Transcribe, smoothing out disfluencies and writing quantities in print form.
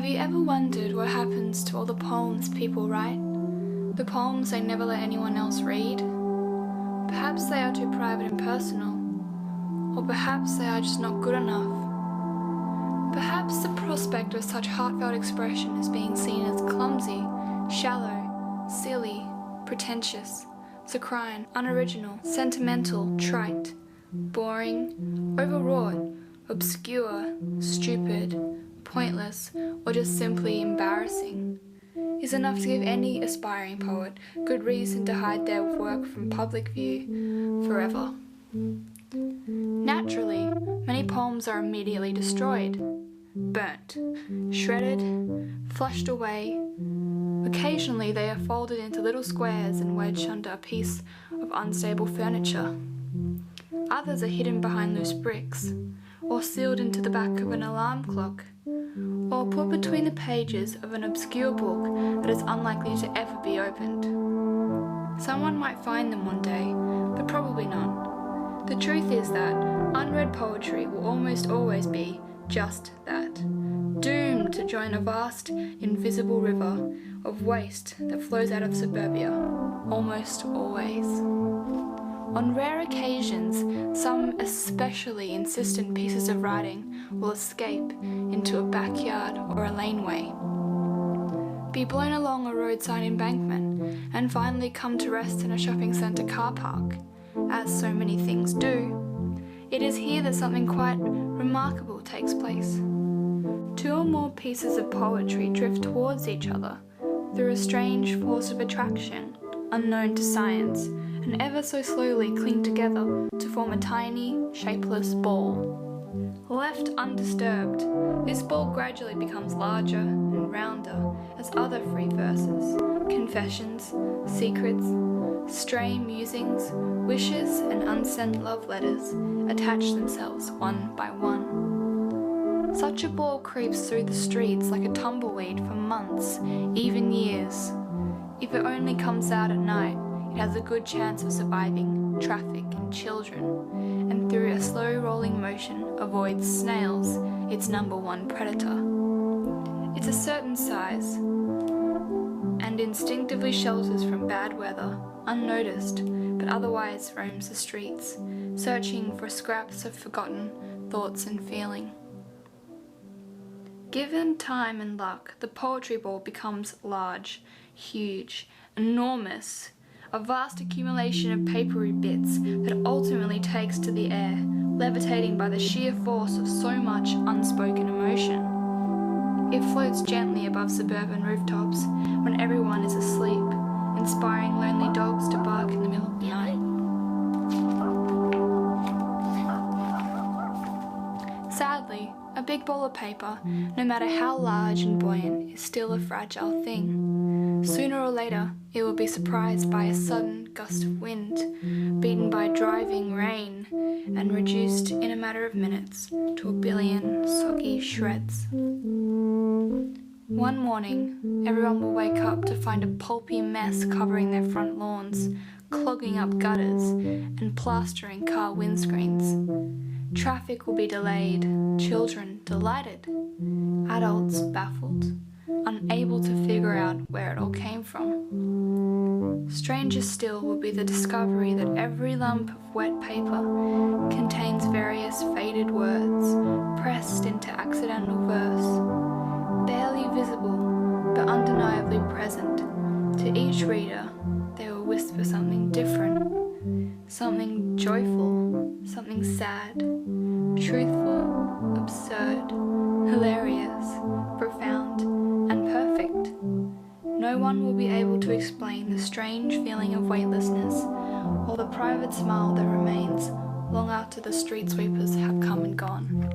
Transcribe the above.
you ever wondered what happens to all the poems people write? The poems they never let anyone else read? Perhaps they are too private and personal, or perhaps they are just not good enough. Perhaps the prospect of such heartfelt expression is being seen as clumsy, shallow, silly, pretentious, saccharine, unoriginal, sentimental, trite, boring, overwrought, obscure, stupid, pointless, or just simply embarrassing, is enough to give any aspiring poet good reason to hide their work from public view forever. Naturally, many poems are immediately destroyed, burnt, shredded, flushed away. Occasionally they are folded into little squares and wedged under a piece of unstable furniture. Others are hidden behind loose bricks, or sealed into the back of an alarm clock, or put between the pages of an obscure book that is unlikely to ever be opened. Someone might find them one day, but probably not. The truth is that unread poetry will almost always be just that, doomed to join a vast, invisible river of waste that flows out of suburbia, almost always. On rare occasions, some especially insistent pieces of writing will escape into a backyard or a laneway, be blown along a roadside embankment, and finally come to rest in a shopping centre car park, as so many things do. It is here that something quite remarkable takes place. Two or more pieces of poetry drift towards each other through a strange force of attraction, unknown to science, and ever so slowly cling together to form a tiny, shapeless ball. Left undisturbed, this ball gradually becomes larger and rounder as other free verses, confessions, secrets, stray musings, wishes and unsent love letters attach themselves one by one. Such a ball creeps through the streets like a tumbleweed for months, even years. If it only comes out at night, it has a good chance of surviving traffic and children, and through a slow rolling motion avoids snails, its #1 predator. It's a certain size, and instinctively shelters from bad weather, unnoticed, but otherwise roams the streets, searching for scraps of forgotten thoughts and feeling. Given time and luck, the poetry ball becomes large, huge, enormous, a vast accumulation of papery bits that ultimately takes to the air, levitating by the sheer force of so much unspoken emotion. It floats gently above suburban rooftops when everyone is asleep, inspiring lonely dogs to bark in the middle of the night. Sadly, a big ball of paper, no matter how large and buoyant, is still a fragile thing. Sooner or later, it will be surprised by a sudden gust of wind, beaten by driving rain, and reduced in a matter of minutes to a billion soggy shreds. One morning, everyone will wake up to find a pulpy mess covering their front lawns, clogging up gutters, and plastering car windscreens. Traffic will be delayed, children delighted, adults baffled, unable to figure out where it all came from. Stranger still will be the discovery that every lump of wet paper contains various faded words pressed into accidental verse, barely visible but undeniably present. To each reader, they will whisper something different, something joyful, something sad, truthful, absurd, hilarious, profound, and perfect. No one will be able to explain the strange feeling of weightlessness or the private smile that remains long after the street sweepers have come and gone.